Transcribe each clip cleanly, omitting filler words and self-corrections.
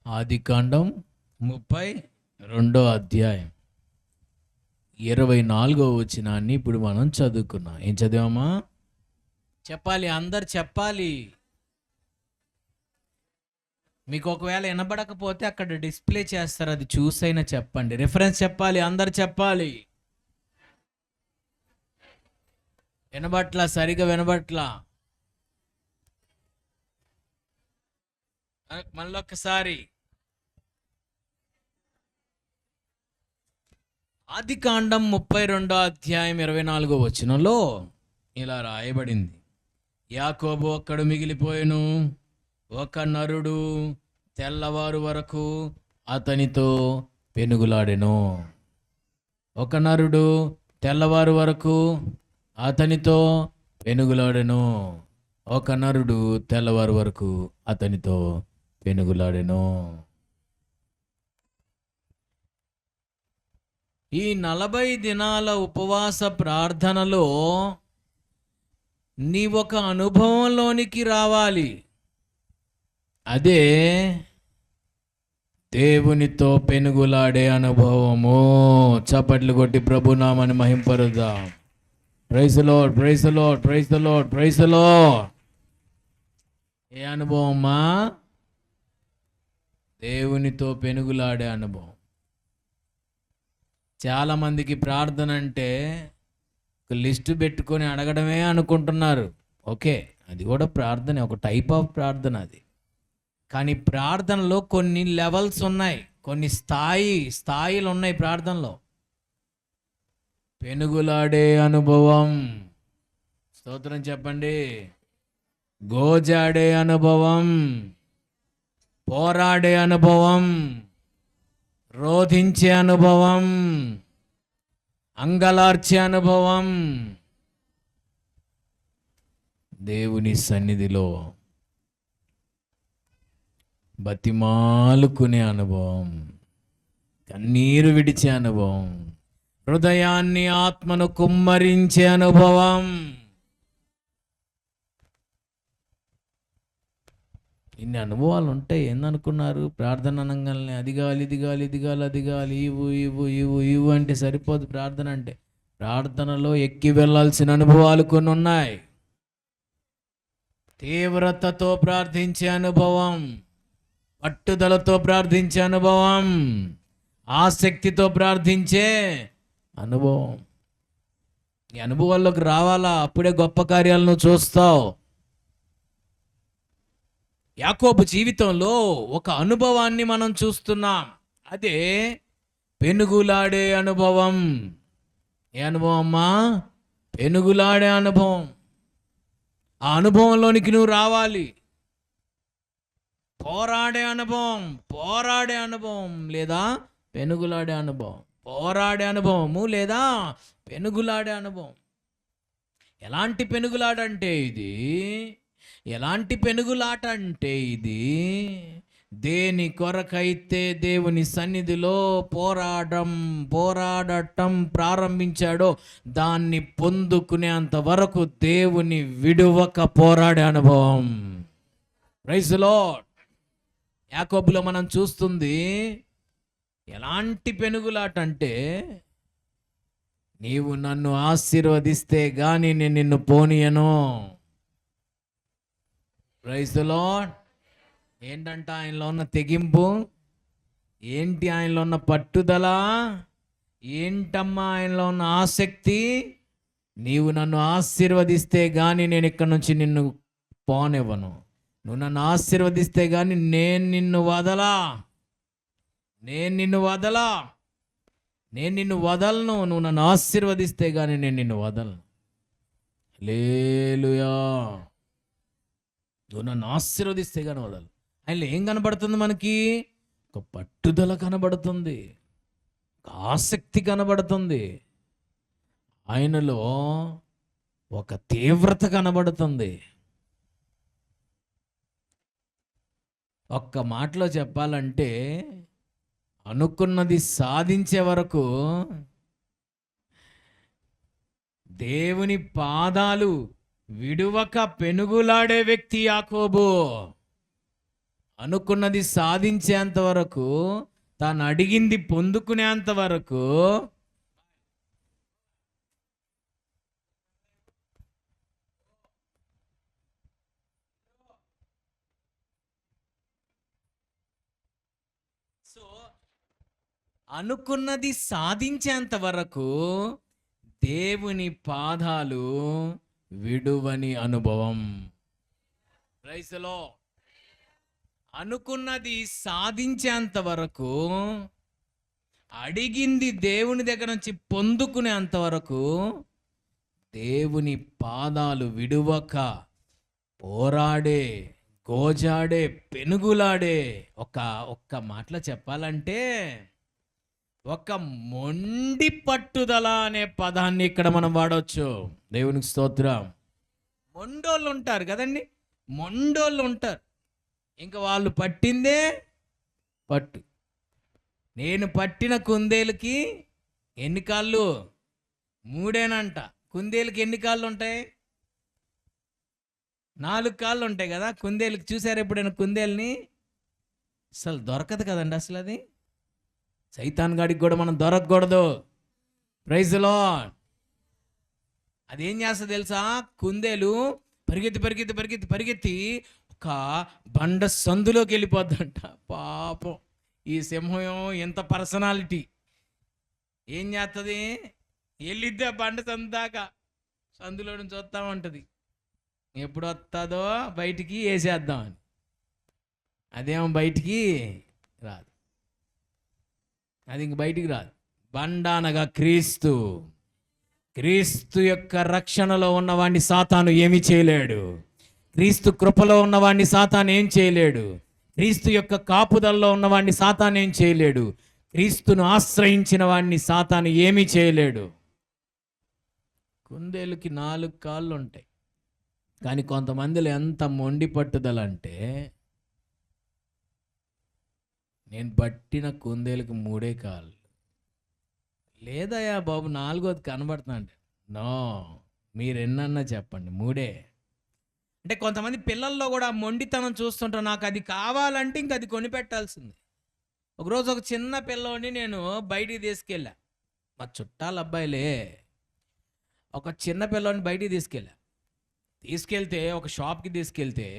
ఆదికాండం 32 24 వచనాన్ని ఇప్పుడు మనం చదువుకున్నాం. ఏం చదివామా? చెప్పాలి, అందరు చెప్పాలి. మీకు ఒకవేళ వినబడకపోతే అక్కడ డిస్ప్లే చేస్తారు, అది చూసైనా చెప్పండి. రిఫరెన్స్ చెప్పాలి, అందరు చెప్పాలి. వినబట్లా, సరిగా వినబట్లా. మళ్ళొక్కసారి ఆదికాండం 32 వచనంలో ఇలా రాయబడింది. యాకోబు ఒక్కడు మిగిలిపోయెను, ఒక నరుడు తెల్లవారు వరకు అతనితో పెనుగులాడెను. ఒక నరుడు తెల్లవారు వరకు అతనితో పెనుగులాడెను. ఒక నరుడు తెల్లవారు వరకు అతనితో పెనుగులాడెను. ఈ 40 దినాల ఉపవాస ప్రార్థనలో నీ ఒక అనుభవంలోనికి రావాలి. అదే దేవునితో పెనుగులాడే అనుభవము. చప్పట్లు కొట్టి ప్రభునామని మహింపరుద్దాం. Praise the lord, praise the lord, praise the lord, praise the lord. ఏ అనుభవమా? దేవునితో పెనుగులాడే అనుభవం. చాలామందికి ప్రార్థన అంటే ఒక లిస్టు పెట్టుకొని అడగడమే అనుకుంటున్నారు. ఓకే, అది కూడా ప్రార్థన, ఒక టైప్ ఆఫ్ ప్రార్థన అది. కానీ ప్రార్థనలో కొన్ని లెవెల్స్ ఉన్నాయి, కొన్ని స్థాయిలు ఉన్నాయి ప్రార్థనలో. పెనుగులాడే అనుభవం, స్తోత్రం చెప్పండి. గోజాడే అనుభవం, పోరాడే అనుభవం, రోధించే అనుభవం, అంగలార్చే అనుభవం, దేవుని సన్నిధిలో బతిమాలుకునే అనుభవం, కన్నీరు విడిచే అనుభవం, హృదయాన్ని ఆత్మను కుమ్మరించే అనుభవం. ఇన్ని అనుభవాలు ఉంటాయి. ఏందనుకున్నారు? ప్రార్థన అనగానే అది కావాలి, ఇది కావాలి, ఇది కావాలి, అది కావాలి, ఇవు ఇవు ఇవు ఇవు అంటే సరిపోదు. ప్రార్థన అంటే ప్రార్థనలో ఎక్కి వెళ్ళాల్సిన అనుభవాలు కొన్ని ఉన్నాయి. తీవ్రతతో ప్రార్థించే అనుభవం, పట్టుదలతో ప్రార్థించే అనుభవం, ఆసక్తితో ప్రార్థించే అనుభవం. ఈ అనుభవాల్లోకి రావాలా, అప్పుడే గొప్ప కార్యాలను చూస్తావు. యాకోబు జీవితంలో ఒక అనుభవాన్ని మనం చూస్తున్నాం. అదే పెనుగులాడే అనుభవం. ఏ అనుభవం అమ్మా? పెనుగులాడే అనుభవం. ఆ అనుభవంలోనికి నువ్వు రావాలి. పోరాడే అనుభవం లేదా పెనుగులాడే అనుభవం. పోరాడే అనుభవము లేదా పెనుగులాడే అనుభవం. ఎలాంటి పెనుగులాడంటే ఇది? ఎలాంటి పెనుగులాట అంటే ఇది? దేని కొరకైతే దేవుని సన్నిధిలో పోరాడటం ప్రారంభించాడో దాన్ని పొందుకునేంత వరకు దేవుని విడువక పోరాడే అనుభవం. Praise the lord. యాకోబులో మనం చూస్తుంది ఎలాంటి పెనుగులాట అంటే, నీవు నన్ను ఆశీర్వదిస్తే గాని నేను నిన్ను పోనీయను. Praise the lord. ఏంటంట ఆయనలో ఉన్న తెగింపు? ఏంటి ఆయనలో ఉన్న పట్టుదల? ఏంటమ్మా ఆయనలో ఉన్న ఆసక్తి? నీవు నన్ను ఆశీర్వదిస్తే గాని నేను ఇక్కడి నుంచి నిన్ను పోనివ్వను. నువ్వు నన్ను ఆశీర్వదిస్తే గాని నేను నిన్ను వదలను. నువ్వు నన్ను ఆశీర్వదిస్తే గాని నేను నిన్ను వదలను. హల్లెలూయా. నువ్వు నన్ను ఆశీర్వదిస్తే కానీ వదలు. ఆయనలో ఏం కనబడుతుంది మనకి? ఒక పట్టుదల కనబడుతుంది, ఒక ఆసక్తి కనబడుతుంది, ఆయనలో ఒక తీవ్రత కనబడుతుంది. ఒక్క మాటలో చెప్పాలంటే అనుకున్నది సాధించే వరకు దేవుని పాదాలు విడువక పెనుగులాడే వ్యక్తి యాకోబు. అనుకున్నది సాధించేంత వరకు, తాను అడిగింది పొందుకునేంత వరకు సో అనుకున్నది సాధించేంత వరకు దేవుని పాదాలు విడువని అనుభవం. Praise the Lord. అనుకున్నది సాధించేంత వరకు, అడిగింది దేవుని దగ్గర నుంచి పొందుకునేంత వరకు దేవుని పాదాలు విడువక పోరాడే, గోజాడే, పెనుగులాడే, ఒక్క మాటలో చెప్పాలంటే ఒక మొండి పట్టుదల అనే పదాన్ని ఇక్కడ మనం వాడవచ్చు. దేవునికి స్తోత్రం. మొండోళ్ళు ఉంటారు కదండి, మొండోళ్ళు ఉంటారు. ఇంకా వాళ్ళు పట్టిందే పట్టు. నేను పట్టిన కుందేలుకి ఎన్ని కాళ్ళు? 3 కుందేలుకి ఎన్ని కాళ్ళు ఉంటాయి? 4 కాళ్ళు ఉంటాయి కదా కుందేలుకి. చూసారు ఎప్పుడైనా కుందేలుని? అసలు దొరకదు కదండి అసలు. అది సైతాన్ గాడికి కూడా మనం దొరకకూడదు. Praise the lord. అదేం చేస్తుంది తెలుసా? కుందేలు పరిగెత్తి పరిగెత్తి పరిగెత్తి పరిగెత్తి ఒక బండ సందులోకి వెళ్ళిపోద్దంట. పాపం ఈ సింహం ఎంత పర్సనాలిటీ. ఏం చేస్తుంది? వెళ్ళిద్ది ఆ బండ సందు దాకా, సందులో నుంచి వస్తూ ఉంటుంది. ఎప్పుడు వస్తుందో బయటికి వేసేద్దామని. అదేమో బయటికి రాదు. అది ఇంక బయటికి రాదు. బండ అనగా క్రీస్తు. క్రీస్తు యొక్క రక్షణలో ఉన్నవాడిని సాతాను ఏమీ చేయలేడు. క్రీస్తు కృపలో ఉన్నవాడిని సాతాను ఏం చేయలేడు. క్రీస్తు యొక్క కాపుదల్లో ఉన్నవాడిని సాతాను ఏం చేయలేడు. క్రీస్తును ఆశ్రయించిన వాడిని సాతాను ఏమీ చేయలేడు. కుందేలుకి 4 కాళ్ళు ఉంటాయి, కానీ కొంతమందిలో ఎంత మొండి పట్టుదల అంటే, నేను పట్టిన కుందేలుకి 3 కాళ్ళు. లేదయ్యా బాబు 4వది కనబడుతున్నా అంటే, నో, మీరు ఎన్నన్నా చెప్పండి 3. అంటే కొంతమంది పిల్లల్లో కూడా మొండితనం చూస్తుంటారు. నాకు అది కావాలంటే ఇంక అది కొనిపెట్టాల్సింది. ఒకరోజు ఒక చిన్న పిల్లోని నేను బయటికి తీసుకెళ్ళా. మా చుట్టాల అబ్బాయిలే. ఒక చిన్న పిల్లోని బయటికి తీసుకెళ్తే ఒక షాప్కి తీసుకెళ్తే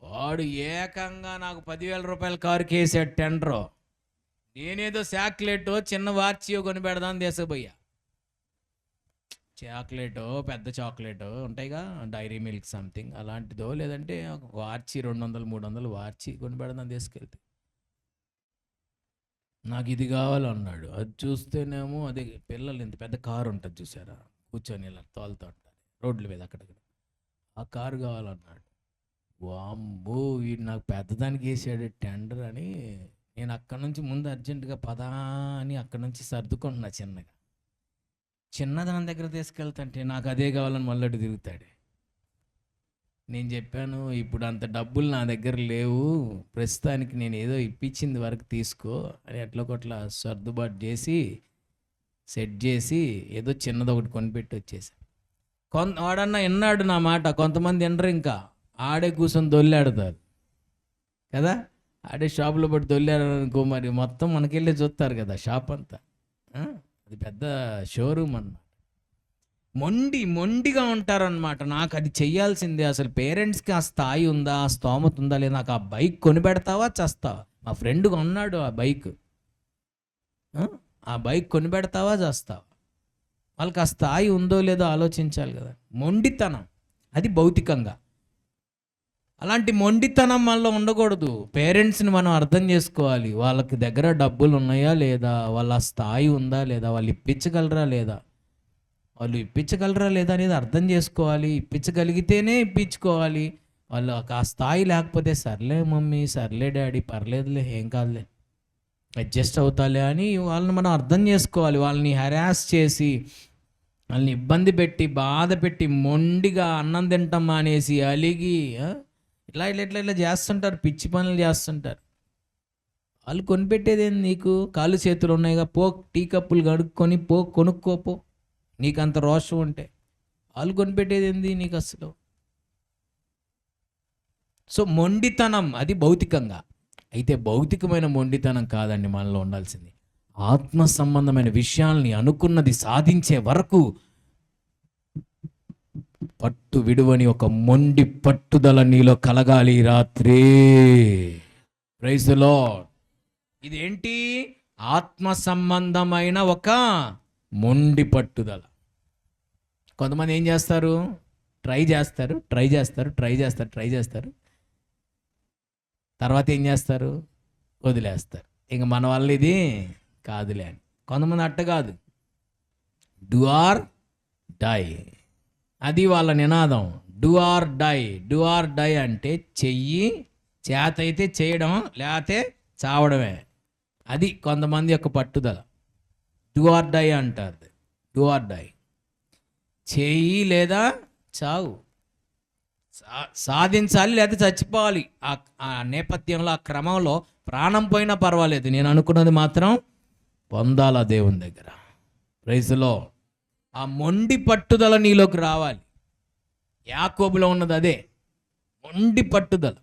వాడు ఏకంగా నాకు 10,000 రూపాయల కారుకి వేసాడు టెండరు. నేనేదో చాక్లెటో చిన్న వార్చియో కొని పెడదాం తీసుకుపోయా. చాక్లెటో పెద్ద చాక్లెటో ఉంటాయిగా, డైరీ మిల్క్ సంథింగ్ అలాంటిదో, లేదంటే వార్చి 200-300 వార్చి కొని పెడదాం తీసుకెళ్తే, నాకు ఇది కావాలన్నాడు. అది చూస్తేనేమో అది పిల్లలు ఇంత పెద్ద కారు ఉంటుంది చూసారా, కూర్చొని ఇలా తోలుతూ ఉంటారు రోడ్ల మీద అక్కడిక్కడ. ఆ కారు కావాలన్నాడు. వామ్మో, వీడు నాకు పెద్దదానికి వేసాడు టెండర్ అని నేను అక్కడి నుంచి ముందు అర్జెంటుగా పదా అని అక్కడి నుంచి సర్దుకుంటున్నా. చిన్నదాని దగ్గర తీసుకెళ్తాంటే నాకు అదే కావాలని మళ్ళీ తిరుగుతాడు. నేను చెప్పాను, ఇప్పుడు అంత డబ్బులు నా దగ్గర లేవు, ప్రస్తుతానికి నేను ఏదో ఇప్పించింది వరకు తీసుకో అని ఎట్లకొట్లా సర్దుబాటు చేసి సెట్ చేసి ఏదో చిన్నది ఒకటి కొనిపెట్టి వచ్చేసాను. వాడన్నా విన్నాడు నా మాట. కొంతమంది వినరు, ఇంకా ఆడే కూర్చొని దొల్లాడుతారు కదా. ఆడే షాపులో పట్టి దొల్లారు అనుకో, మరి మొత్తం మనకెళ్ళి చూస్తారు కదా షాప్ అంతా. అది పెద్ద షోరూమ్ అన్నమాట. మొండిగా ఉంటారనమాట. నాకు అది చెయ్యాల్సిందే. అసలు పేరెంట్స్కి ఆ స్థాయి ఉందా, ఆ స్తోమత ఉందా లేదా, నాకు ఆ బైక్ కొనిపెడతావా చేస్తావా? మా ఫ్రెండ్ కొన్నాడు ఆ బైక్, ఆ బైక్ కొనిపెడతావా చేస్తావా? వాళ్ళకి ఆ స్థాయి ఉందో లేదో ఆలోచించాలి కదా. మొండితనం అది భౌతికంగా. అలాంటి మొండితనం మనలో ఉండకూడదు. పేరెంట్స్ని మనం అర్థం చేసుకోవాలి. వాళ్ళకి దగ్గర డబ్బులు ఉన్నాయా లేదా, వాళ్ళ స్థాయి ఉందా లేదా, వాళ్ళు ఇప్పించగలరా లేదా అనేది అర్థం చేసుకోవాలి. ఇప్పించగలిగితేనే ఇప్పించుకోవాలి. వాళ్ళు ఆ స్థాయి లేకపోతే సర్లే మమ్మీ, సర్లే డాడీ, పర్లేదులే, ఏం కాదులే, అడ్జస్ట్ అవుతాలే అని వాళ్ళని మనం అర్థం చేసుకోవాలి. వాళ్ళని హెరాస్ చేసి, వాళ్ళని ఇబ్బంది పెట్టి, బాధ పెట్టి, మొండిగా అన్నం తింటాం అనేసి అలిగి ఇట్లా చేస్తుంటారు, పిచ్చి పనులు చేస్తుంటారు. వాళ్ళు కొనిపెట్టేది ఏంది? నీకు కాళ్ళు చేతులు ఉన్నాయిగా, పో టీ కప్పులు కడుక్కొని కొనుక్కోపో, నీకు అంత రోషం ఉంటే. వాళ్ళు కొనిపెట్టేది ఏంది నీకు? అసలు సో మొండితనం అది భౌతికంగా. అయితే భౌతికమైన మొండితనం కాదండి మనలో ఉండాల్సింది. ఆత్మ సంబంధమైన విషయాల్ని అనుకున్నది సాధించే వరకు పట్టు విడువని ఒక మొండి పట్టుదల నీలో కలగాలి రాత్రి. Praise the Lord. ఇదేంటి? ఆత్మ సంబంధమైన ఒక మొండి పట్టుదల. కొంతమంది ఏం చేస్తారు? ట్రై చేస్తారు. తర్వాత ఏం చేస్తారు? వదిలేస్తారు. ఇంక మన వల్ల ఇది కాదులే అని. కొంతమంది అట్ట కాదు, డూ ఆర్ డై. అది వాళ్ళ నినాదం. డూ ఆర్ డై అంటే చెయ్యి, చేత అయితే చేయడం, లేకపోతే చావడమే. అది కొంతమంది యొక్క పట్టుదల. డూ ఆర్ డై అంటారు. డూ ఆర్ డై, చెయ్యి లేదా చావు, సాధించాలి లేదా చచ్చిపోవాలి. ఆ నేపథ్యంలో, ఆ క్రమంలో ప్రాణం పోయినా పర్వాలేదు, నేను అనుకున్నది మాత్రం పొందాలా దేవుని దగ్గర. Praise the Lord. ఆ మొండి పట్టుదల నీలోకి రావాలి. యాకోబులో ఉన్నది అదే, మొండి పట్టుదల.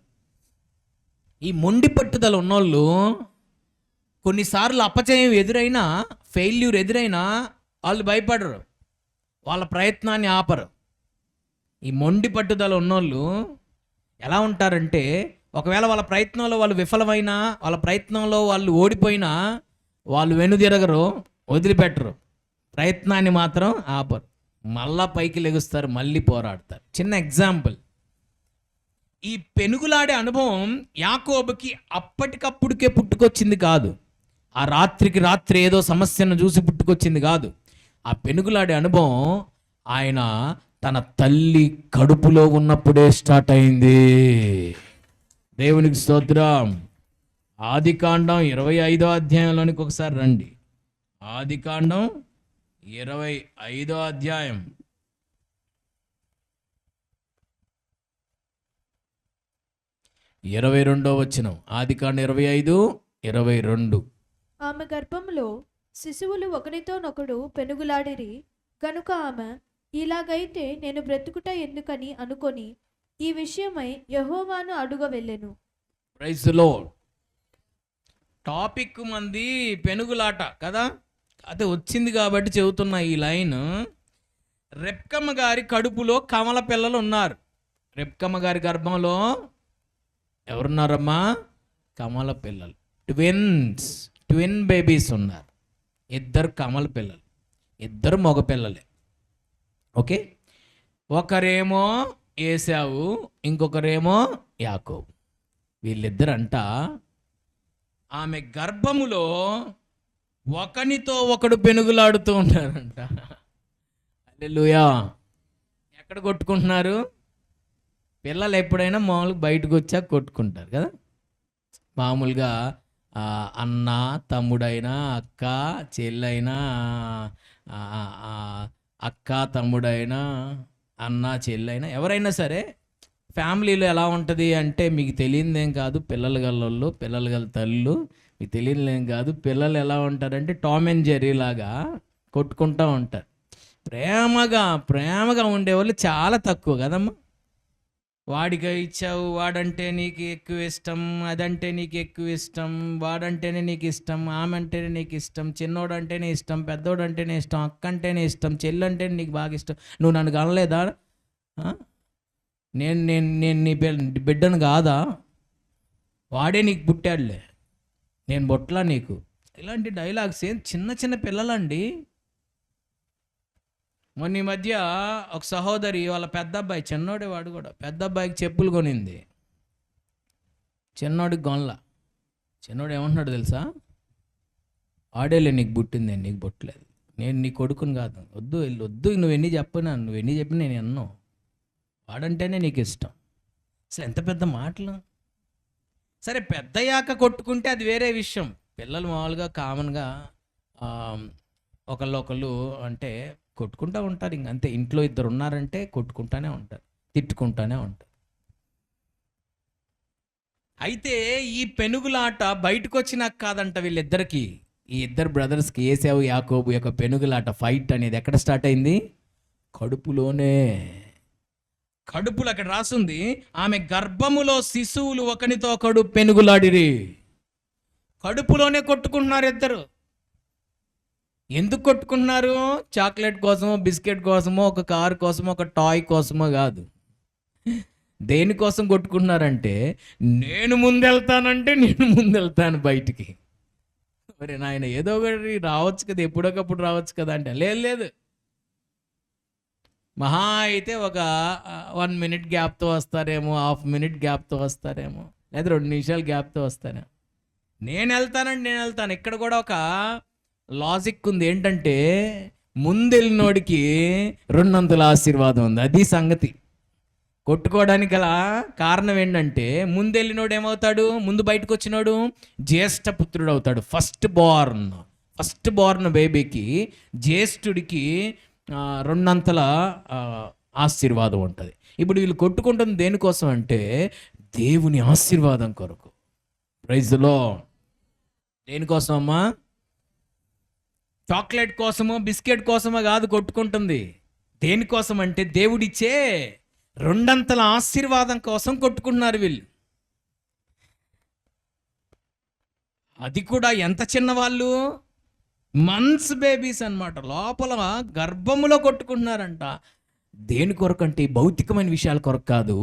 ఈ మొండి పట్టుదల ఉన్నోళ్ళు కొన్నిసార్లు అపజయం ఎదురైనా, ఫెయిల్యూర్ ఎదురైనా వాళ్ళు భయపడరు, వాళ్ళ ప్రయత్నాన్ని ఆపరు. ఈ మొండి పట్టుదల ఉన్నోళ్ళు ఎలా ఉంటారంటే, ఒకవేళ వాళ్ళ ప్రయత్నంలో వాళ్ళు విఫలమైనా, వాళ్ళ ప్రయత్నంలో వాళ్ళు ఓడిపోయినా వాళ్ళు వెనుదిరగరు, వదిలిపెట్టరు, ప్రయత్నాన్ని మాత్రం ఆపరు. మళ్ళా పైకి లెగుస్తారు, మళ్ళీ పోరాడతారు. చిన్న ఎగ్జాంపుల్, ఈ పెనుగులాడే అనుభవం యాకోబుకి అప్పటికప్పుడుకే పుట్టుకొచ్చింది కాదు. ఆ రాత్రికి రాత్రి ఏదో సమస్యను చూసి పుట్టుకొచ్చింది కాదు. ఆ పెనుగులాడే అనుభవం ఆయన తన తల్లి కడుపులో ఉన్నప్పుడే స్టార్ట్ అయింది. దేవునికి స్తోత్రం. ఆదికాండం 25వ అధ్యాయంలోనికి ఒకసారి రండి. ఆదికాండం 25వ అధ్యాయం 22వ వచనం. ఆదికాండం 25:22. ఆమె గర్భంలో శిశువులు ఒకరితోనొకడు పెనుగులాడిరి కనుక ఆమె, ఇలాగైతే నేను బ్రతుకుట ఎందుకని అనుకొని ఈ విషయమై యెహోవాను అడుగ వెళ్ళెను. Praise the lord. టాపిక్ మంది పెనుగులాట కదా, అదే వచ్చింది కాబట్టి చెబుతున్నా ఈ లైన్. రెబ్కమ్మ గారి కడుపులో కమల పిల్లలు ఉన్నారు. రెబ్కమ్మ గారి గర్భంలో ఎవరున్నారమ్మా? కమల పిల్లలు, ట్విన్ బేబీస్ ఉన్నారు. 2 కమల పిల్లలు, 2 మగ పిల్లలే. ఓకే, ఒకరేమో ఏశావు, ఇంకొకరేమో యాకోబు. వీళ్ళిద్దరంట ఆమె గర్భములో ఒకనితో ఒకడు పెనుగులాడుతూ ఉన్నారంట. హల్లెలూయా. ఎక్కడ కొట్టుకుంటున్నారు? పిల్లలు ఎప్పుడైనా మామూలుగా బయటకు వచ్చాక కొట్టుకుంటారు కదా. మామూలుగా అన్న తమ్ముడైనా, అక్క చెల్లైనా, అక్క తమ్ముడైనా, అన్న చెల్లైనా, ఎవరైనా సరే ఫ్యామిలీలో ఎలా ఉంటుంది అంటే, మీకు తెలియదేం కాదు, పిల్లలు గల్లోళ్ళు, పిల్లలు గల తల్లు, మీకు తెలియదేం కాదు. పిల్లలు ఎలా ఉంటారంటే టామ్ అండ్ జెర్రీ లాగా కొట్టుకుంటూ ఉంటారు. ప్రేమగా ఉండేవాళ్ళు చాలా తక్కువ కదమ్మా. వాడికి ఇచ్చావు, వాడంటే నీకు ఎక్కువ ఇష్టం, అదంటే నీకు ఎక్కువ ఇష్టం, వాడంటేనే నీకు ఇష్టం, ఆమె అంటేనే నీకు ఇష్టం, చిన్నోడు అంటేనే ఇష్టం, పెద్దోడు అంటేనే ఇష్టం, అక్క అంటేనే ఇష్టం, చెల్లి అంటేనే నీకు బాగా ఇష్టం. నువ్వు నన్ను కనలేదా? నేను నీ బిడ్డను కాదా? వాడే నీకు పుట్టాడులే, నేను బొట్లా నీకు. ఇలాంటి డైలాగ్స్ ఏం చిన్న పిల్లలండి. మొన్న ఈ మధ్య ఒక సహోదరి వాళ్ళ పెద్ద అబ్బాయి, చిన్నోడే వాడు కూడా, పెద్ద అబ్బాయికి చెప్పులు కొనింది, చిన్నోడికి గొనల. చిన్నోడు ఏమంటున్నాడు తెలుసా? వాడేలే నీకు పుట్టింది, నీకు పుట్టలేదు, నేను నీ కొడుకుని కాదు, వద్దు నువ్వెన్ని చెప్పినా నేను అన్నో, వాడంటేనే నీకు ఇష్టం. అసలు ఎంత పెద్ద మాటలు. సరే పెద్దయ్యాక కొట్టుకుంటే అది వేరే విషయం. పిల్లలు మామూలుగా కామన్గా ఒకళ్ళు అంటే కొట్టుకుంటూ ఉంటారు, ఇంకంతే. ఇంట్లో 2 ఉన్నారంటే కొట్టుకుంటానే ఉంటారు, తిట్టుకుంటానే ఉంటారు. అయితే ఈ పెనుగులాట బయటకు వచ్చినాక కాదంట వీళ్ళిద్దరికి, ఈ 2 బ్రదర్స్కి, ఏశావు యాకోబు యొక్క పెనుగులాట, ఫైట్ అనేది ఎక్కడ స్టార్ట్ అయింది? కడుపులోనే. కడుపులో అక్కడ రాసుంది, ఆమె గర్భములో శిశువులు ఒకనితో ఒకడు పెనుగులాడిరి. కడుపులోనే కొట్టుకుంటున్నారు ఇద్దరు. ఎందుకు కొట్టుకుంటున్నారు? చాక్లెట్ కోసమో, బిస్కెట్ కోసమో, ఒక కారు కోసమో, ఒక టాయ్ కోసమో కాదు. దేనికోసం కొట్టుకుంటున్నారంటే, నేను ముందెళ్తాను బయటికి. మరి నాయన ఏదో ఒకటి రావచ్చు కదా, ఎప్పుడొకప్పుడు రావచ్చు కదా అంటే, లేదు, మహా అయితే ఒక 1 minute గ్యాప్తో వస్తారేమో, హాఫ్ మినిట్ గ్యాప్తో వస్తారేమో, లేదా 2 నిమిషాలు గ్యాప్తో వస్తారేమో. నేను వెళ్తాను. ఇక్కడ కూడా ఒక లాజిక్ ఉంది. ఏంటంటే, ముందెళ్ళినోడికి 200 ఆశీర్వాదం ఉంది. అది సంగతి. కొట్టుకోవడానికి గల కారణం ఏంటంటే, ముందెళ్ళినోడు ఏమవుతాడు? ముందు బయటకు వచ్చినోడు జ్యేష్ఠ పుత్రుడు అవుతాడు. ఫస్ట్ బోర్న్ బేబీకి, జ్యేష్ఠుడికి 200 ఆశీర్వాదం ఉంటుంది. ఇప్పుడు వీళ్ళు కొట్టుకుంటుంది దేనికోసం అంటే, దేవుని ఆశీర్వాదం కొరకు. Praise the Lord. దేనికోసం అమ్మా? చాక్లెట్ కోసమో, బిస్కెట్ కోసమో కాదు కొట్టుకుంటుంది. దేనికోసం అంటే, దేవుడిచ్చే 200 ఆశీర్వాదం కోసం కొట్టుకుంటున్నారు వీళ్ళు. అది కూడా ఎంత చిన్నవాళ్ళు? మంత్స్ బేబీస్ అన్నమాట. లోపల గర్భములో కొట్టుకుంటున్నారంట. దేని కొరకు అంటే, భౌతికమైన విషయాల కొరకు కాదు,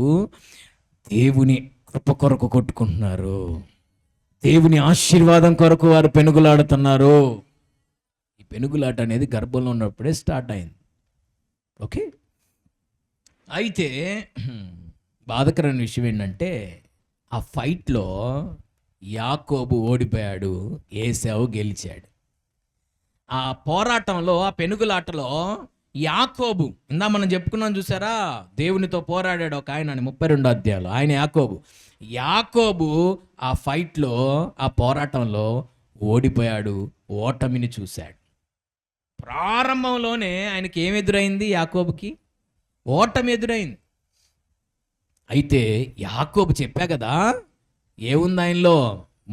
దేవుని కృప కొరకు కొట్టుకుంటున్నారు. దేవుని ఆశీర్వాదం కొరకు వారు పెనుగులాడుతున్నారు. ఈ పెనుగులాట అనేది గర్భంలో ఉన్నప్పుడే స్టార్ట్ అయింది. ఓకే. అయితే బాధకరమైన విషయం ఏంటంటే, ఆ ఫైట్లో యాకోబు ఓడిపోయాడు, ఏశావు గెలిచాడు. ఆ పోరాటంలో, ఆ పెనుగులాటలో యాకోబు, ఇందా మనం చెప్పుకున్నాం చూసారా, దేవునితో పోరాడాడు ఒక ఆయన అని 32 అధ్యాయాలు. ఆయన యాకోబు ఆ ఫైట్లో, ఆ పోరాటంలో ఓడిపోయాడు, ఓటమిని చూశాడు. ప్రారంభంలోనే ఆయనకి ఏం ఎదురైంది? యాకోబుకి ఓటమి ఎదురైంది. అయితే యాకోబు చెప్పా కదా, ఏముంది ఆయనలో?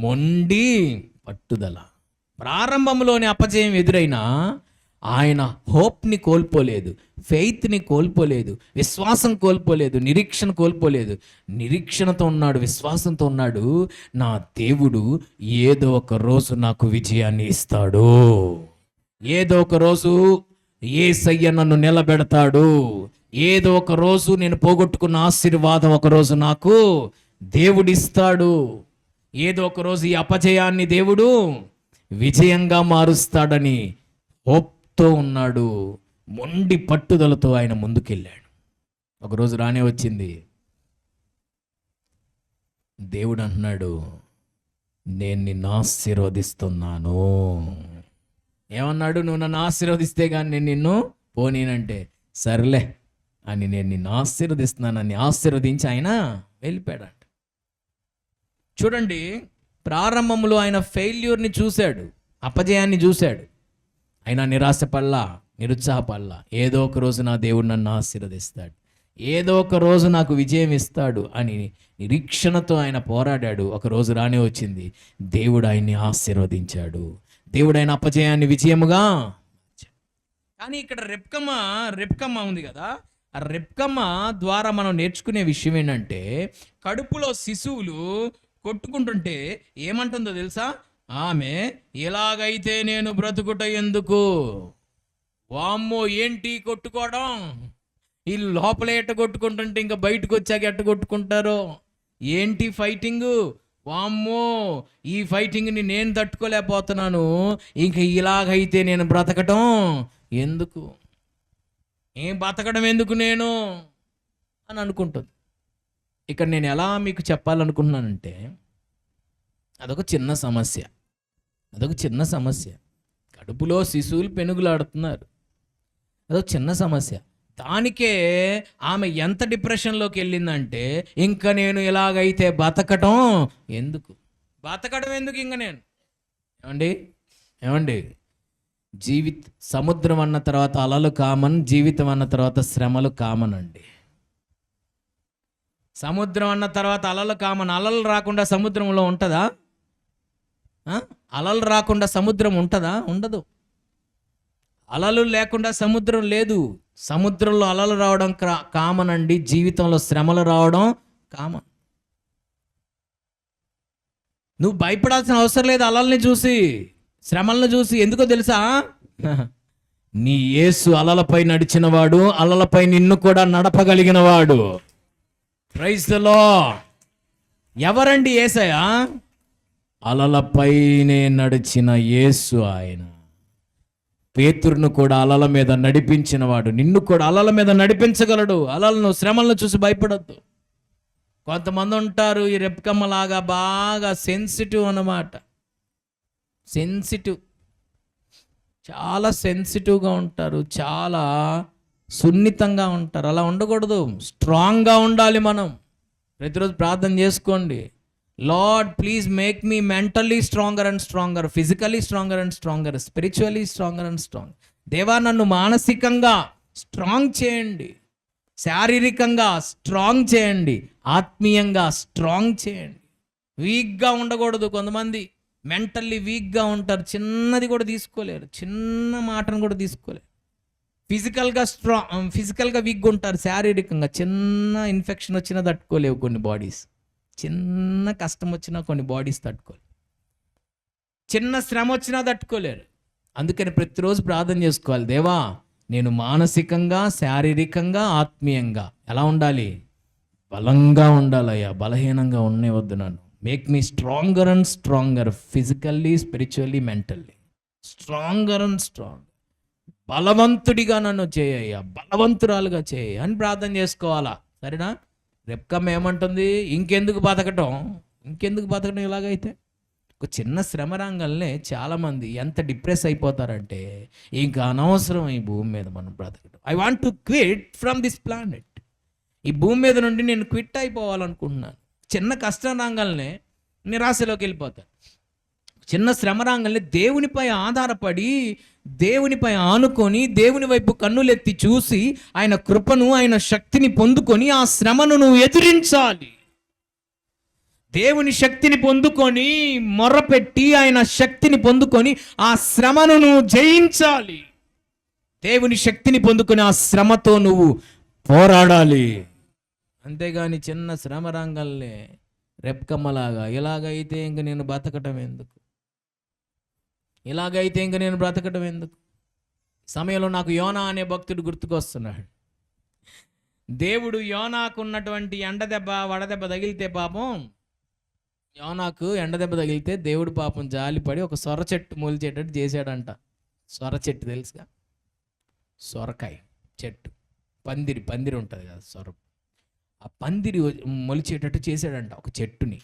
మొండి పట్టుదల. ప్రారంభంలోనే అపజయం ఎదురైనా ఆయన హోప్ని కోల్పోలేదు, ఫెయిత్ని కోల్పోలేదు, విశ్వాసం కోల్పోలేదు, నిరీక్షణ కోల్పోలేదు. నిరీక్షణతో ఉన్నాడు, విశ్వాసంతో ఉన్నాడు. నా దేవుడు ఏదో ఒక రోజు నాకు విజయాన్ని ఇస్తాడు, ఏదో ఒక రోజు యేసయ్య నన్ను నిలబెడతాడు, ఏదో ఒక రోజు నేను పోగొట్టుకున్న ఆశీర్వాదం ఒక రోజు నాకు దేవుడిస్తాడు, ఏదో ఒక రోజు ఈ అపజయాన్ని దేవుడు విజయంగా మారుస్తాడని హోప్తో ఉన్నాడు. మొండి పట్టుదలతో ఆయన ముందుకెళ్ళాడు. ఒకరోజు రానే వచ్చింది, దేవుడు అంటున్నాడు, నేను నిన్ను ఆశీర్వదిస్తున్నాను. ఏమన్నాడు? నువ్వు నన్ను ఆశీర్వదిస్తే కానీ నేను నిన్ను పోనీనంటే, సర్లే అని నేను నిన్ను ఆశీర్వదిస్తున్నానని ఆశీర్వదించి ఆయన వెళ్ళిపోయాడంట. చూడండి, ప్రారంభంలో ఆయన ఫెయిల్యూర్ని చూశాడు, అపజయాన్ని చూశాడు. ఆయన నిరాశపడలా, నిరుత్సాహపడలా. ఏదో ఒక రోజు నా దేవుడు నన్ను ఆశీర్వదిస్తాడు, ఏదో ఒక రోజు నాకు విజయం ఇస్తాడు అని నిరీక్షణతో ఆయన పోరాడాడు. ఒక రోజు రానే వచ్చింది, దేవుడు ఆయన్ని ఆశీర్వదించాడు. దేవుడు ఆయన అపజయాన్ని విజయముగా. కానీ ఇక్కడ రెబ్కమ్మ ఉంది కదా, ఆ రెబ్కమ్మ ద్వారా మనం నేర్చుకునే విషయం ఏంటంటే, కడుపులో శిశువులు కొట్టుకుంటుంటే ఏమంటుందో తెలుసా? ఆమె, ఎలాగైతే నేను బ్రతుకుట ఎందుకు? వామ్మో, ఏంటి కొట్టుకోవడం? ఈ లోపల ఎట్ట కొట్టుకుంటుంటే ఇంకా బయటకు వచ్చాక ఎట్ట కొట్టుకుంటారో? ఏంటి ఫైటింగు? వామ్మో, ఈ ఫైటింగ్ని నేను తట్టుకోలేకపోతున్నాను, ఇంక ఇలాగైతే నేను బ్రతకటం ఎందుకు? బతకడం ఎందుకు నేను అని అనుకుంటుంది. ఇక్కడ నేను ఎలా మీకు చెప్పాలనుకుంటున్నానంటే, అదొక చిన్న సమస్య. కడుపులో శిశువులు పెనుగులాడుతున్నారు, అదొక చిన్న సమస్య. దానికే ఆమె ఎంత డిప్రెషన్లోకి వెళ్ళిందంటే, ఇంకా నేను ఇలాగైతే బతకడం ఎందుకు ఇంక నేను? ఏమండి సముద్రం అన్న తర్వాత అలలు కామన్, జీవితం అన్న తర్వాత శ్రమలు కామన్ అండి. సముద్రం అన్న తర్వాత అలలు కామన్. అలలు రాకుండా సముద్రంలో ఉంటుందా? అలలు రాకుండా సముద్రం ఉంటుందా? ఉండదు. అలలు లేకుండా సముద్రం లేదు. సముద్రంలో అలలు రావడం కామన్ అండి, జీవితంలో శ్రమలు రావడం కామన్. నువ్వు భయపడాల్సిన అవసరం లేదు అలల్ని చూసి, శ్రమలను చూసి. ఎందుకో తెలుసా? నీ యేసు అలలపై నడిచిన వాడు, అలలపై నిన్ను కూడా నడపగలిగిన వాడు. Praise the Lord. ఎవరండి యేసయ్య? అలలపైనే నడిచిన యేసు ఆయన. పేతురును కూడా అలల మీద నడిపించిన వాడు నిన్ను కూడా అలల మీద నడిపించగలడు. అలలను, శ్రమలను చూసి భయపడద్దు. కొంతమంది ఉంటారు ఈ రెప్కమ్మలాగా బాగా సెన్సిటివ్ అన్నమాట. సెన్సిటివ్, చాలా సెన్సిటివ్గా ఉంటారు, చాలా సున్నితంగా ఉంటారు. అలా ఉండకూడదు, స్ట్రాంగ్గా ఉండాలి. మనం ప్రతిరోజు ప్రార్థన చేసుకోండి. Lord please make me mentally stronger and stronger, physically stronger and stronger, spiritually stronger and strong. దేవా నన్ను మానసికంగా స్ట్రాంగ్ చేయండి, శారీరకంగా స్ట్రాంగ్ చేయండి, ఆత్మీయంగా స్ట్రాంగ్ చేయండి. వీక్గా ఉండకూడదు. కొంతమంది మెంటల్లీ వీక్గా ఉంటారు, చిన్నది కూడా తీసుకోలేరు, చిన్న మాటను కూడా తీసుకోలేరు. ఫిజికల్గా వీక్గా ఉంటారు, శారీరకంగా చిన్న ఇన్ఫెక్షన్ వచ్చినా తట్టుకోలేవు కొన్ని బాడీస్, చిన్న కష్టం వచ్చినా కొన్ని బాడీస్ తట్టుకోలేవు, చిన్న శ్రమ వచ్చినా తట్టుకోలేరు. అందుకని ప్రతిరోజు ప్రార్థన చేసుకోవాలి. దేవా నేను మానసికంగా, శారీరకంగా, ఆత్మీయంగా ఎలా ఉండాలి? బలంగా ఉండాలయ్యా, బలహీనంగా ఉండవద్దు నన్ను. Make me stronger and stronger, physically, spiritually, mentally stronger and strong. బలవంతుడిగా నన్ను చేయయ్యా, బలవంతురాలుగా చేయ అని ప్రార్థన చేసుకోవాలా. సరేనా? రెప్కమ్మ ఏమంటుంది? ఇంకెందుకు బతకటం ఇలాగైతే. ఒక చిన్న శ్రమ రంగంలో చాలామంది ఎంత డిప్రెస్ అయిపోతారంటే ఇంకా అనవసరం ఈ భూమి మీద మనం బ్రతకటం. I want to quit from this planet. ఈ భూమి మీద నుండి నేను క్విట్ అయిపోవాలనుకుంటున్నాను. చిన్న కష్టం రంగంలో నిరాశలోకి వెళ్ళిపోతాను. చిన్న శ్రమ రంగంలో దేవునిపై ఆధారపడి, దేవునిపై ఆనుకొని, దేవుని వైపు కన్నులెత్తి చూసి ఆయన కృపను, ఆయన శక్తిని పొందుకొని ఆ శ్రమను నువ్వు ఎదిరించాలి. దేవుని శక్తిని పొందుకొని, మొర్రపెట్టి ఆయన శక్తిని పొందుకొని ఆ శ్రమను నువ్వు జయించాలి. దేవుని శక్తిని పొందుకొని ఆ శ్రమతో నువ్వు పోరాడాలి. అంతేగాని చిన్న శ్రమ రంగంలో రెప్కమ్మలాగా ఇలాగైతే ఇంక నేను బ్రతకటం ఎందుకు, ఇలాగైతే ఇంక నేను బ్రతకటం ఎందుకు. సమయంలో నాకు యోనా అనే భక్తుడు గుర్తుకొస్తున్నాడు. దేవుడు యోనాకు ఉన్నటువంటి ఎండదెబ్బ, వడదెబ్బ తగిలితే పాపం, యోనాకు ఎండదెబ్బ తగిలితే దేవుడు పాపం జాలిపడి ఒక సొర చెట్టు మొలిచేటట్టు చేశాడంట. సొర చెట్టు తెలుసుగా, సొరకాయ చెట్టు, పందిరి ఉంటుంది కదా సొర, ఆ పందిరి మొలిచేటట్టు చేశాడంట ఒక చెట్టుని.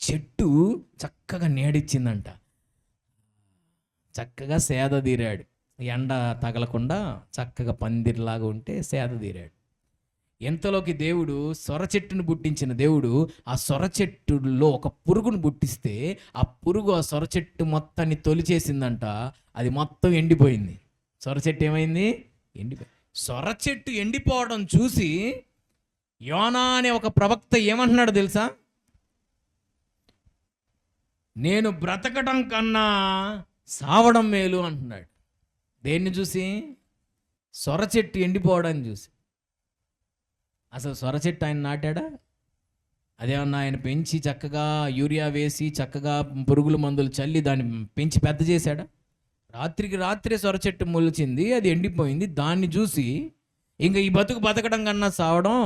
చెట్టు చక్కగా నీడిచ్చిందంట, చక్కగా సేద తీరాడు. ఎండ తగలకుండా చక్కగా పందిరిలాగా ఉంటే సేద తీరాడు. ఎంతలోకి దేవుడు సొర చెట్టును పుట్టించిన దేవుడు ఆ సొర చెట్టులో ఒక పురుగును పుట్టిస్తే ఆ పురుగు ఆ సొర చెట్టు మొత్తాన్ని తొలిచేసిందంట. అది మొత్తం ఎండిపోయింది. సొర చెట్టు ఏమైంది? ఎండిపోయింది. సొర చెట్టు ఎండిపోవడం చూసి యోనా అనే ఒక ప్రవక్త ఏమంటున్నాడు తెలుసా? నేను బ్రతకడం కన్నా సావడం మేలు అంటున్నాడు. దేన్ని చూసి? సొర చెట్టు ఎండిపోవడాన్ని చూసి. అసలు సొర చెట్టు ఆయన నాటాడా? అదేమన్నా ఆయన పెంచి చక్కగా యూరియా వేసి చక్కగా పురుగుల మందులు చల్లి దాన్ని పెంచి పెద్ద చేశాడా? రాత్రికి రాత్రే సొర చెట్టు మొలిచింది, అది ఎండిపోయింది. దాన్ని చూసి ఇంకా ఈ బతకడం కన్నా సావడం.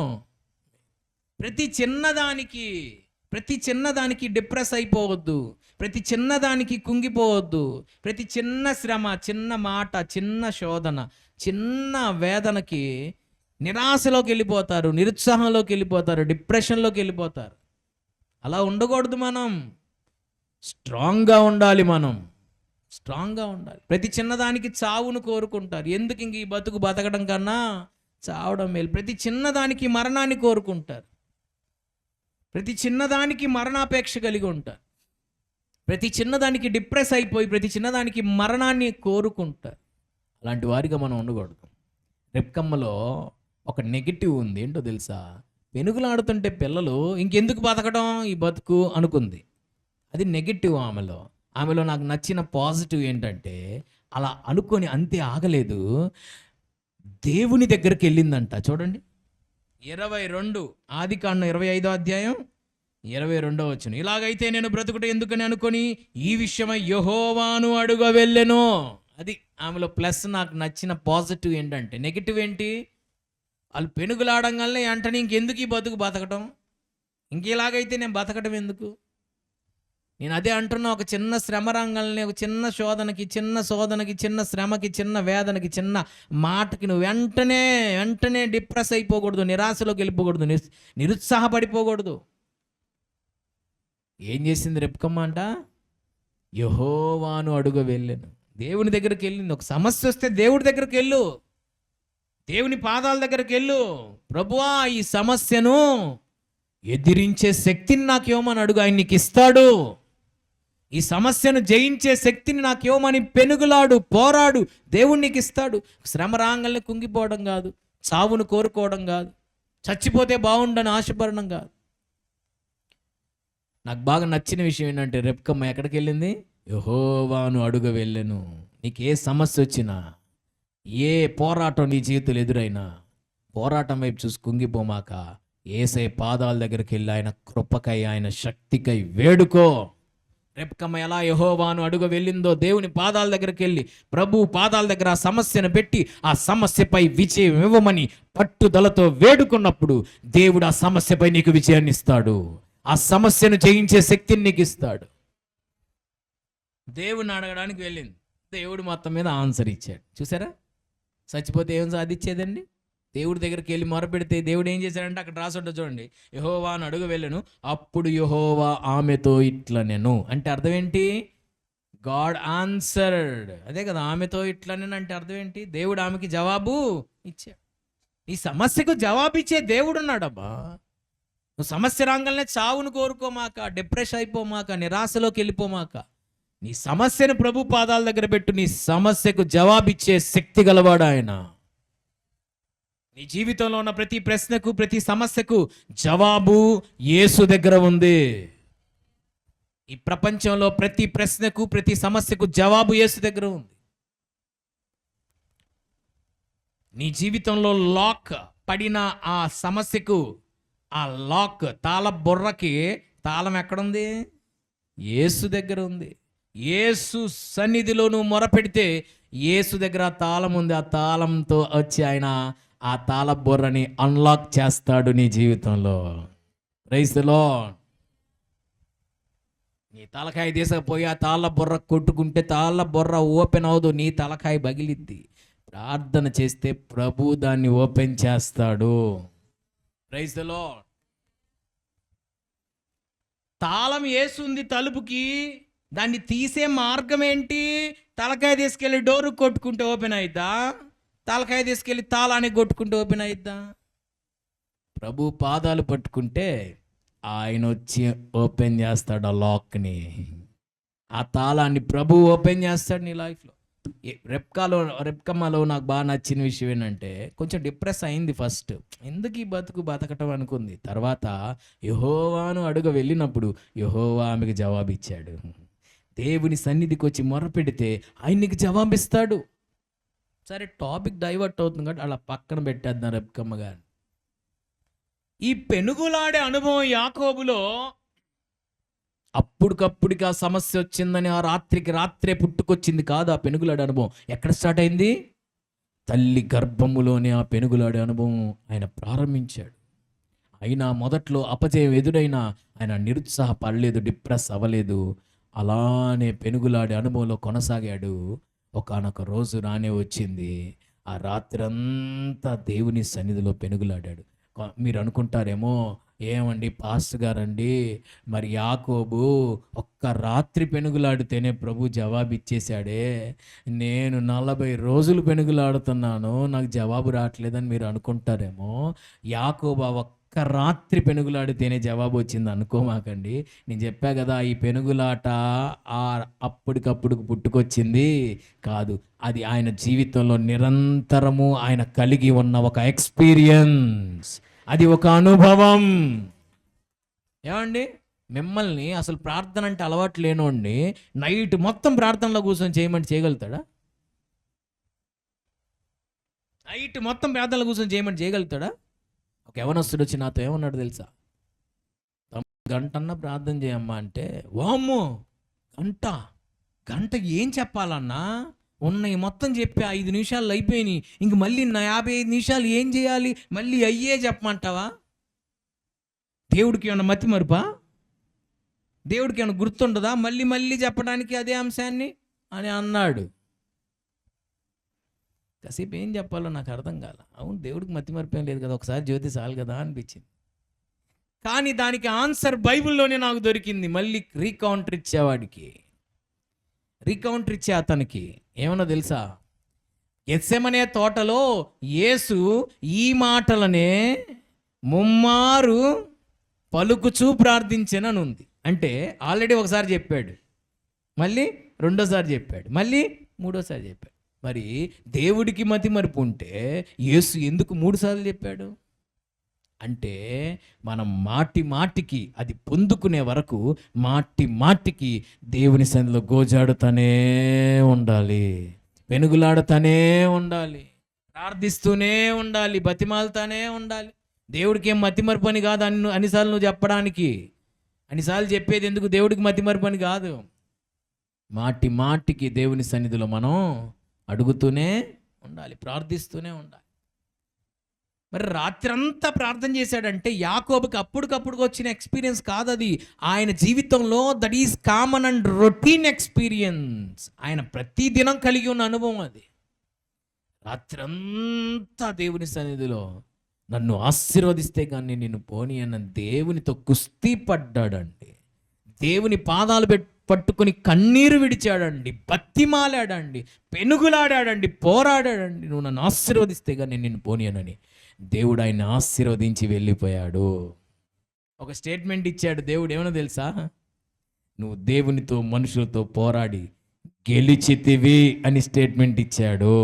ప్రతి చిన్నదానికి డిప్రెస్ అయిపోవద్దు, ప్రతి చిన్నదానికి కుంగిపోవద్దు. ప్రతి చిన్న శ్రమ, చిన్న మాట, చిన్న శోధన, చిన్న వేదనకి నిరాశలోకి వెళ్ళిపోతారు, నిరుత్సాహంలోకి వెళ్ళిపోతారు, డిప్రెషన్లోకి వెళ్ళిపోతారు. అలా ఉండకూడదు. మనం స్ట్రాంగ్గా ఉండాలి. ప్రతి చిన్నదానికి చావును కోరుకుంటారు. ఎందుకు ఇంక ఈ బతకడం కన్నా చావడం మేలు. ప్రతి చిన్నదానికి మరణాన్ని కోరుకుంటారు, ప్రతి చిన్నదానికి మరణాపేక్ష కలిగి ఉంటారు, ప్రతి చిన్నదానికి డిప్రెస్ అయిపోయి ప్రతి చిన్నదానికి మరణాన్ని కోరుకుంటారు. అలాంటి వారిగా మనం ఉండకూడదు. రెప్కమ్మలో ఒక నెగిటివ్ ఉంది. ఏంటో తెలుసా? పెనుగులాడుతుంటే పిల్లలు ఇంకెందుకు బతకడం ఈ బతుకు అనుకుంది. అది నెగిటివ్ ఆమెలో నాకు నచ్చిన పాజిటివ్ ఏంటంటే అలా అనుకొని అంతే ఆగలేదు. దేవుని దగ్గరికి వెళ్ళిందంట. చూడండి 22 ఆదికాండం 25వ అధ్యాయం 22వ వచనం. ఇలాగైతే నేను బ్రతుకుట ఎందుకని అనుకొని ఈ విషయమై యెహోవాను అడుగ వెళ్ళెను. అది ఆమెలో ప్లస్. నాకు నచ్చిన పాజిటివ్ ఏంటంటే, నెగిటివ్ ఏంటి? వాళ్ళు పెనుగులాడంగానే వెంటనే ఇంకెందుకు ఈ బతకటం, ఇంకేలాగైతే నేను బతకటం ఎందుకు? నేను అదే అంటున్నా, ఒక చిన్న శ్రమ రంగాల్ని, ఒక చిన్న శోధనకి, చిన్న శోధనకి, చిన్న శ్రమకి, చిన్న వేదనకి, చిన్న మాటకి నువ్వు వెంటనే డిప్రెస్ అయిపోకూడదు, నిరాశలోకి వెళ్ళిపోకూడదు, నిరుత్సాహపడిపోకూడదు. ఏం చేసింది రెబ్కమ్మ అంట? యెహోవాను అడుగ వెళ్ళాను. దేవుని దగ్గరికి వెళ్ళింది. ఒక సమస్య వస్తే దేవుడి దగ్గరికి వెళ్ళు, దేవుని పాదాల దగ్గరికి వెళ్ళు. ప్రభువా, ఈ సమస్యను ఎదిరించే శక్తిని నాకు ఇవ్వమని అడుగు, ఆయన నీకు ఇస్తాడు. ఈ సమస్యను జయించే శక్తిని నాకు ఇవ్వమని పెనుగులాడు, పోరాడు, దేవుడు నీకు ఇస్తాడు. శ్రమ రాంగల్ని కుంగిపోవడం కాదు, చావును కోరుకోవడం కాదు, చచ్చిపోతే బాగుండని ఆశపడడం కాదు. నాకు బాగా నచ్చిన విషయం ఏంటంటే, రెబ్కమ్మ ఎక్కడికి వెళ్ళింది? యెహోవాను అడుగ వెళ్ళెను. నీకు ఏ సమస్య వచ్చినా, ఏ పోరాటం నీ జీవితంలో ఎదురైనా, పోరాటం వైపు చూసి కుంగిపోమాక యేసయ్య పాదాల దగ్గరికి వెళ్ళి ఆయన కృపకై, ఆయన శక్తికై వేడుకో. రెబ్కమ్మ ఎలా యెహోవాను అడుగ వెళ్ళిందో, దేవుని పాదాల దగ్గరికి వెళ్ళి ప్రభు పాదాల దగ్గర ఆ సమస్యను పెట్టి ఆ సమస్యపై విజయం ఇవ్వమని పట్టుదలతో వేడుకున్నప్పుడు దేవుడు ఆ సమస్యపై నీకు విజయాన్ని ఇస్తాడు. ఆ సమస్యను జయించే శక్తిని నీకు ఇస్తాడు. దేవుడిని అడగడానికి వెళ్ళింది, దేవుడు మొత్తం మీద ఆన్సర్ ఇచ్చాడు. చూసారా? చచ్చిపోతే ఏం సాధించేదండి? దేవుడి దగ్గరికి వెళ్ళి మొరపెడితే దేవుడు ఏం చేశాడంటే, అక్కడ రాసి ఉంటుంది చూడండి, యెహోవాను అడుగు వెళ్ళను, అప్పుడు యెహోవా ఆమెతో ఇట్లనెను. అంటే అర్థం ఏంటి? God answered. అదే కదా, ఆమెతో ఇట్లనెను అంటే అర్థం ఏంటి? దేవుడు ఆమెకి జవాబు ఇచ్చాడు. ఈ సమస్యకు జవాబు ఇచ్చే దేవుడు ఉన్నాడబ్బా. నువ్వు సమస్య రాగానే చావును కోరుకోమాక, డిప్రెస్ అయిపోమాక, నిరాశలోకి వెళ్ళిపోమాక, నీ సమస్యను ప్రభు పాదాల దగ్గర పెట్టు. నీ సమస్యకు జవాబిచ్చే శక్తి గలవాడు ఆయన. నీ జీవితంలో ఉన్న ప్రతి ప్రశ్నకు, ప్రతి సమస్యకు జవాబు యేసు దగ్గర ఉంది. ఈ ప్రపంచంలో ప్రతి ప్రశ్నకు, ప్రతి సమస్యకు జవాబు యేసు దగ్గర ఉంది. నీ జీవితంలో లాక్ పడిన ఆ సమస్యకు, ఆ లాక్ తాళ బుర్రకి తాళం ఎక్కడుంది? యేసు దగ్గర ఉంది. యేసు సన్నిధిలో నువ్వు మొరపెడితే యేసు దగ్గర తాళం ఉంది. ఆ తాళంతో వచ్చి ఆయన ఆ తాళ బుర్రని అన్లాక్ చేస్తాడు నీ జీవితంలో. Praise the Lord. నీ తలకాయ తీసుకుపోయి ఆ తాళ్ళ బుర్ర కొట్టుకుంటే తాళ్ళ బుర్ర ఓపెన్ అవ్వదు, నీ తలకాయ పగిలిద్ది. ప్రార్థన చేస్తే ప్రభు దాన్ని ఓపెన్ చేస్తాడు. Praise the Lord. తాళం యేసుంది తలుపుకి, దాన్ని తీసే మార్గం ఏంటి? తలకాయ తీసుకెళ్ళి డోరు కొట్టుకుంటే ఓపెన్ అయిద్దా? తలకాయ తీసుకెళ్ళి తాళాన్ని కొట్టుకుంటే ఓపెన్ అయిద్దా? ప్రభు పాదాలు పట్టుకుంటే ఆయన వచ్చి ఓపెన్ చేస్తాడు ఆ లాక్ని, ఆ తాళాన్ని ప్రభు ఓపెన్ చేస్తాడు నీ లైఫ్లో. రెబ్కమ్మలో నాకు బాగా నచ్చిన విషయం ఏంటంటే, కొంచెం డిప్రెస్ అయింది ఫస్ట్, ఎందుకు ఈ బతకటం అనుకుంది. తర్వాత యెహోవాను అడుగ వెళ్ళినప్పుడు యెహోవా ఆమెకు జవాబు ఇచ్చాడు. దేవుని సన్నిధికి వచ్చి మొరపెడితే ఆయన నీకు జవాబిస్తాడు. సరే, టాపిక్ డైవర్ట్ అవుతుంది కాబట్టి అలా పక్కన పెట్టేద్దాం రెబ్కమ్మ గారు. ఈ పెనుగులాడే అనుభవం యాకోబులో అప్పటికప్పుడుకి ఆ సమస్య వచ్చిందని ఆ రాత్రికి రాత్రే పుట్టుకొచ్చింది కాదు. ఆ పెనుగులాడే అనుభవం ఎక్కడ స్టార్ట్ అయింది? తల్లి గర్భములోనే ఆ పెనుగులాడే అనుభవం ఆయన ప్రారంభించాడు. అయినా మొదట్లో అపజయం ఎదురైనా ఆయన నిరుత్సాహపడలేదు, డిప్రెస్ అవ్వలేదు. అలానే పెనుగులాడే అనుభవంలో కొనసాగాడు. ఒకానొక రోజు రానే వచ్చింది, ఆ రాత్రంతా దేవుని సన్నిధిలో పెనుగులాడాడు. మీరు అనుకుంటారేమో, ఏమండి పాస్టర్ గారండి, మరి యాకోబు ఒక్క రాత్రి పెనుగులాడితేనే ప్రభు జవాబు ఇచ్చేశాడే, నేను 40 రోజులు పెనుగులాడుతున్నాను, నాకు జవాబు రావట్లేదని మీరు అనుకుంటారేమో. యాకోబు ఒక్క రాత్రి పెనుగులాడితేనే జవాబు వచ్చింది అనుకోమాకండి. నేను చెప్పా కదా, ఈ పెనుగులాట అప్పటికప్పుడు పుట్టుకొచ్చింది కాదు, అది ఆయన జీవితంలో నిరంతరము ఆయన కలిగి ఉన్న ఒక ఎక్స్పీరియన్స్, అది ఒక అనుభవం. ఏమండి, మిమ్మల్ని అసలు ప్రార్థన అంటే అలవాటు లేనోడిని నైట్ మొత్తం ప్రార్థనలో కూర్చొని చేయమంటే చేయగలుగుతాడా? నైట్ మొత్తం ప్రార్థనలు కూర్చొని చేయమని చేయగలుగుతాడా? ఒక యవనస్తుడు వచ్చి నాతో ఏమన్నాడు తెలుసా? గంటన్నా ప్రార్థన చేయమ్మా అంటే, వామ్మో గంట గంట ఏం చెప్పాలన్నా? ఉన్నాయి మొత్తం చెప్పి 5 నిమిషాలు అయిపోయినాయి, ఇంక మళ్ళీ నా 55 నిమిషాలు ఏం చేయాలి? మళ్ళీ అయ్యే చెప్పమంటావా? దేవుడికి ఏమన్నా మతి మరుపా? దేవుడికి ఏమైనా గుర్తుండదా మళ్ళీ మళ్ళీ చెప్పడానికి అదే అంశాన్ని అని అన్నాడు. కాసేపు ఏం చెప్పాలో నాకు అర్థం కాల. అవును, దేవుడికి మతి మరిపేం లేదు కదా, ఒకసారి జ్యోతి చాలు కదా అనిపించింది. కానీ దానికి ఆన్సర్ బైబిల్లోనే నాకు దొరికింది. మళ్ళీ రీకౌంటర్ ఇచ్చే అతనికి ఏమన్నా తెలుసా? గెత్సెమనే తోటలో యేసు ఈ మాటలనే ముమ్మారు పలుకుచూ ప్రార్థించెనని ఉంది. అంటే ఆల్రెడీ ఒకసారి చెప్పాడు, మళ్ళీ రెండోసారి చెప్పాడు, మళ్ళీ మూడోసారి చెప్పాడు. మరి దేవుడికి మతి మరుపు ఉంటే యేసు ఎందుకు 3 సార్లు చెప్పాడు? అంటే మనం మాటి మాటికి అది పొందుకునే వరకు మాటికి దేవుని సన్నిధిలో గోజాడుతూనే ఉండాలి, పెనుగులాడుతూనే ఉండాలి, ప్రార్థిస్తూనే ఉండాలి, బతిమాలుతూనే ఉండాలి. దేవుడికి ఏం మతి మరుపు అని కాదు అన్నిసార్లు నువ్వు చెప్పడానికి. అన్నిసార్లు చెప్పేది ఎందుకు? దేవుడికి మతి మరుపు అని కాదు. మాటికి దేవుని సన్నిధిలో మనం అడుగుతూనే ఉండాలి, ప్రార్థిస్తూనే ఉండాలి. మరి రాత్రంతా ప్రార్థన చేశాడంటే యాకోబుకి అప్పటికప్పుడు వచ్చిన ఎక్స్పీరియన్స్ కాదు అది. ఆయన జీవితంలో that is common and routine experience. ఆయన ప్రతిదినం కలిగి ఉన్న అనుభవం అది. రాత్రంతా దేవుని సన్నిధిలో నన్ను ఆశీర్వదిస్తే కానీ నిన్ను పోనీ అన్న దేవునితో కుస్తీ పడ్డాడండి. దేవుని పాదాలు పట్టుకుని కన్నీరు విడిచాడండి, బతిమాలాడండి, పెనుగులాడాడండి, పోరాడాడండి. నువ్వు నన్ను ఆశీర్వదిస్తే కానీ నిన్ను పోనీయనని దేవుడు ఆయన ఆశీర్వదించి వెళ్ళిపోయాడు. ఒక స్టేట్మెంట్ ఇచ్చాడు దేవుడు. ఏమన్నా తెలుసా? నువ్వు దేవునితో మనుషులతో పోరాడి గెలిచితివి అని స్టేట్మెంట్ ఇచ్చాడు.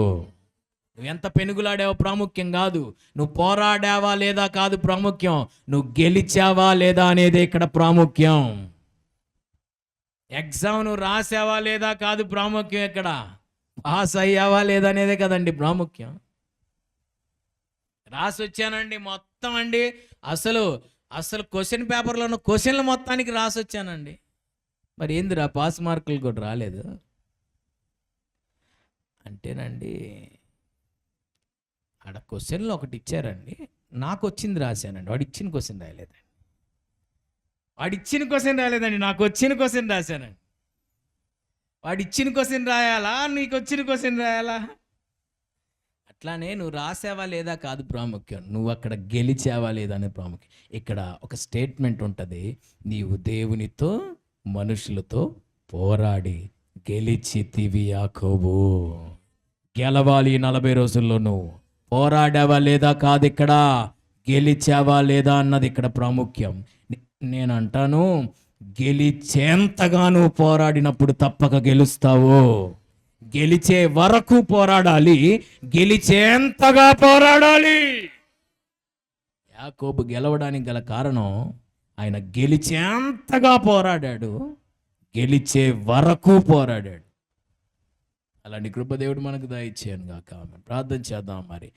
నువ్వు ఎంత పెనుగులాడావో ప్రాముఖ్యం కాదు, నువ్వు పోరాడావా లేదా కాదు ప్రాముఖ్యం, నువ్వు గెలిచావా లేదా అనేదే ఇక్కడ ప్రాముఖ్యం. ఎగ్జామ్ నువ్వు రాసావా లేదా కాదు ప్రాముఖ్యం, ఇక్కడ పాస్ అయ్యావా లేదా అనేదే కదండి ప్రాముఖ్యం. రాసి వచ్చానండి మొత్తం అండి, అసలు క్వశ్చన్ పేపర్లో ఉన్న క్వశ్చన్లు మొత్తానికి రాసి వచ్చానండి. మరి ఏందిరా పాస్ మార్కులు కూడా రాలేదు అంటేనండి, ఆడ క్వశ్చన్లు ఒకటి ఇచ్చారండి, నాకు వచ్చింది రాశానండి, వాడు ఇచ్చిన క్వశ్చన్ రాయలేదండి. నాకు వచ్చిన క్వశ్చన్ రాశానండి. వాడు ఇచ్చిన క్వశ్చన్ రాయాలా, నీకు వచ్చిన క్వశ్చన్ రాయాలా? అట్లానే నువ్వు రాసావా లేదా కాదు ప్రాముఖ్యం, నువ్వు అక్కడ గెలిచావా లేదా అనే ప్రాముఖ్యం. ఇక్కడ ఒక స్టేట్మెంట్ ఉంటుంది, నీవు దేవునితో మనుషులతో పోరాడి గెలిచితివి యాకోబు. గెలవాలి 40 రోజుల్లో. నువ్వు పోరాడావా లేదా కాదు, ఇక్కడ గెలిచావా లేదా అన్నది ఇక్కడ ప్రాముఖ్యం. నేను అంటాను, గెలిచేంతగా నువ్వు పోరాడినప్పుడు తప్పక గెలుస్తావు. గెలిచే వరకు పోరాడాలి, గెలిచేంతగా పోరాడాలి. యాకోబు గెలవడానికి గల కారణం ఆయన గెలిచేంతగా పోరాడాడు, గెలిచే వరకు పోరాడాడు. అలాంటి కృప దేవుడు మనకు దయచేయను గాక. ప్రార్థన చేద్దాం మరి.